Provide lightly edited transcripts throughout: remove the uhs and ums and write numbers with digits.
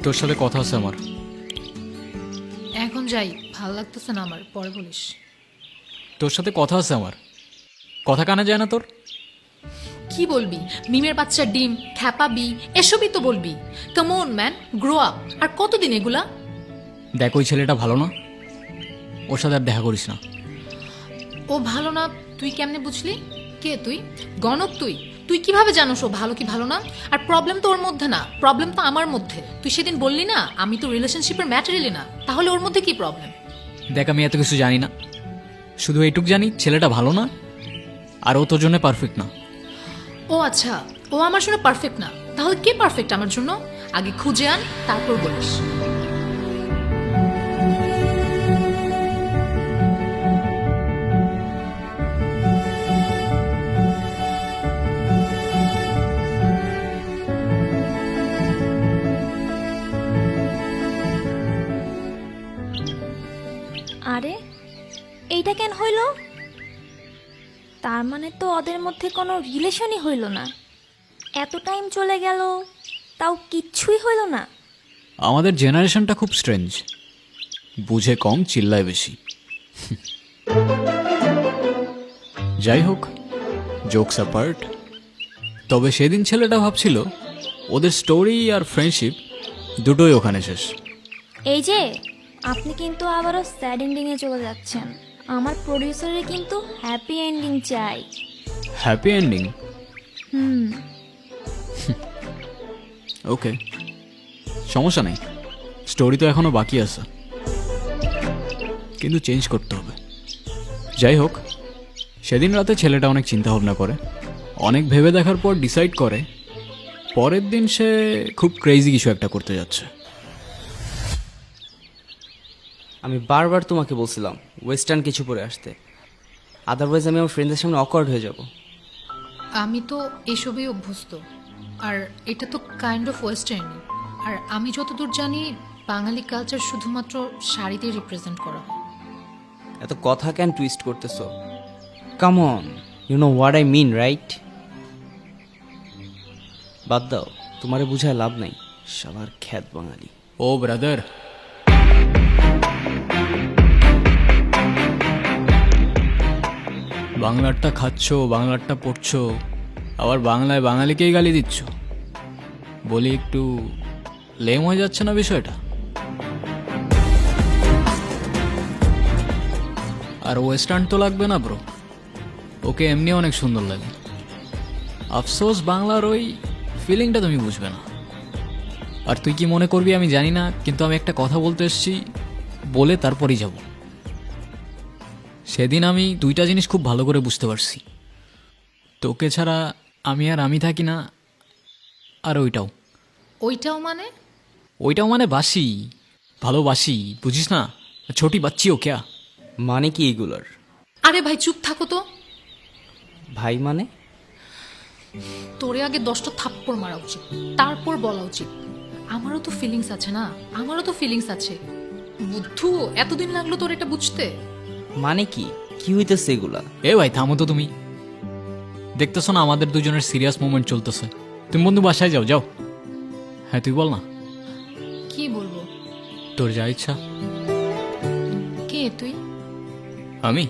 তোর সাথে কথা আছে আমার। এখন যাই, ভাল লাগতেছে না আমার, পরে বলিস। তোর সাথে কথা আছে আমার, কথা কানে যায় না তোর? কি বলবি? মিমের বাচ্চা ডিম, খ্যাপা বি, এসবই তো বলবি। Come on man, grow up. আর কতদিন এগুলা? দেখ, ওই ছেলেটা ভালো না, ওর সাথে আর দেখা করিস না। ও ভালো না তুই কেমনে বুঝলি? কে তুই? গণক তুই? তুই কিভাবে জানোস ও ভালো কি ভালো না? আর প্রবলেম তো ওর মধ্যে না, প্রবলেম তো আমার মধ্যে। তুই সেদিন বললি না আমি তো রিলেশনশিপের ম্যাটেরিয়ালি না, তাহলে ওর মধ্যে কি প্রবলেম? দেখ, আমি এত কিছু জানি না, শুধু এইটুক জানি ছেলেটা ভালো না, আর ও তোর জন্য পারফেক্ট না। ও আচ্ছা, ও আমার জন্য পারফেক্ট না, তাহলে কে পারফেক্ট আমার জন্য? আগে খুঁজে আন, তারপর বলিস। আরে এইটা কেন হইল? তার মানে তো ওদের মধ্যে কোনো রিলেশনই হইল না। এত টাইম চলে গেল, তাও কিচ্ছুই হইল না। আমাদের জেনারেশনটা খুব স্ট্রেঞ্জ, বুঝে কম চিল্লায় বেশি। যাই হোক, জোকস অ্যাপার্ট, তবে সেদিন ছেলেটা ভাবছিল ওদের স্টোরি আর ফ্রেন্ডশিপ দুটোই ওখানে শেষ। এই যে আপনি কিন্তু আবারও স্যাড এন্ডিংয়ে চলে যাচ্ছেন। আমার প্রডিউসারের কিন্তু হ্যাপি এন্ডিং চাই। Happy ending? হুম। ওকে, সমস্যা নেই, স্টোরি তো এখনো বাকি আছে, কিন্তু চেঞ্জ করতে হবে। যাই হোক, সেদিন রাতে ছেলেটা অনেক চিন্তা ভাবনা করে, অনেক ভেবে দেখার পর ডিসাইড করে পরের দিন সে খুব ক্রেজি কিছু একটা করতে যাচ্ছে। আমি বারবার তোমাকে বলছিলাম ওয়েস্টার্ন কিছু পরে আসতে, আদারওয়াইজ আমি আমার ফ্রেন্ডদের সামনে অকওয়ার্ড হয়ে যাব। আমি তো এসবই অভ্যস্ত, আর এটা তো কাইন্ড অফ ওয়েস্টার্ন। আর আমি যতদূর জানি বাঙালি কালচার শুধুমাত্র শাড়িতে রিপ্রেজেন্ট করা হয়। এত কথা কেন টুইস্ট করতেছো? Come on, you know what I mean right? বাদ দাও, তোমারে বুঝায় লাভ নাই, সবার খ্যাত বাঙালি। ও ব্রাদার, বাংলারটা খাচ্ছ, বাংলারটা পড়ছো, আবার বাংলায় বাঙালিকেই গালি দিচ্ছ। বলি, একটু লেম হয়ে যাচ্ছে না বিষয়টা? আর ওয়েস্টার্ন তো লাগবে না ব্রো, ওকে এমনি অনেক সুন্দর লাগে। আফসোস বাংলার ওই ফিলিংটা তুমি বুঝবে না। আর তুই কি মনে করবি আমি জানি না, কিন্তু আমি একটা কথা বলতে এসেছি, বলে তারপরেই যাব। সেদিন আমি দুইটা জিনিস খুব ভালো করে বুঝতে পারছি, তোকে ছাড়া আমি আর আমি থাকি না, আর ওইটাও। ওইটাও মানে? বাসি, ভালোবাসি, বুঝিস না? ছোটি বাচ্চিও ক্যা? মানে কি এগুলার? আরে ভাই চুপ থাকো তো। ভাই মানে? তোরে আগে 10টা থাপ্পড় মারা উচিত, তারপর বলা উচিত। আমারও তো ফিলিংস আছে না, আমারও তো ফিলিংস আছে। বুদ্ধু, এতদিন লাগলো তোর এটা বুঝতে? মানে কি কি হইতেছে এগুলা? এ ভাই থামো তো তুমি, দেখতেছো না আমাদের দুজনের সিরিয়াস মোমেন্ট চলতেছে। তুমি বন্ধু বাসায় যাও, যাও। হ্যাঁ তুই বল না। কি বলবো? তোর যা ইচ্ছা। কে তুই? আমি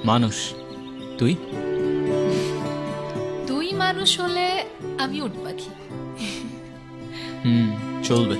মানুষ, তুই? তুই মানুষ হলে আমি উট পাখি। চলবে।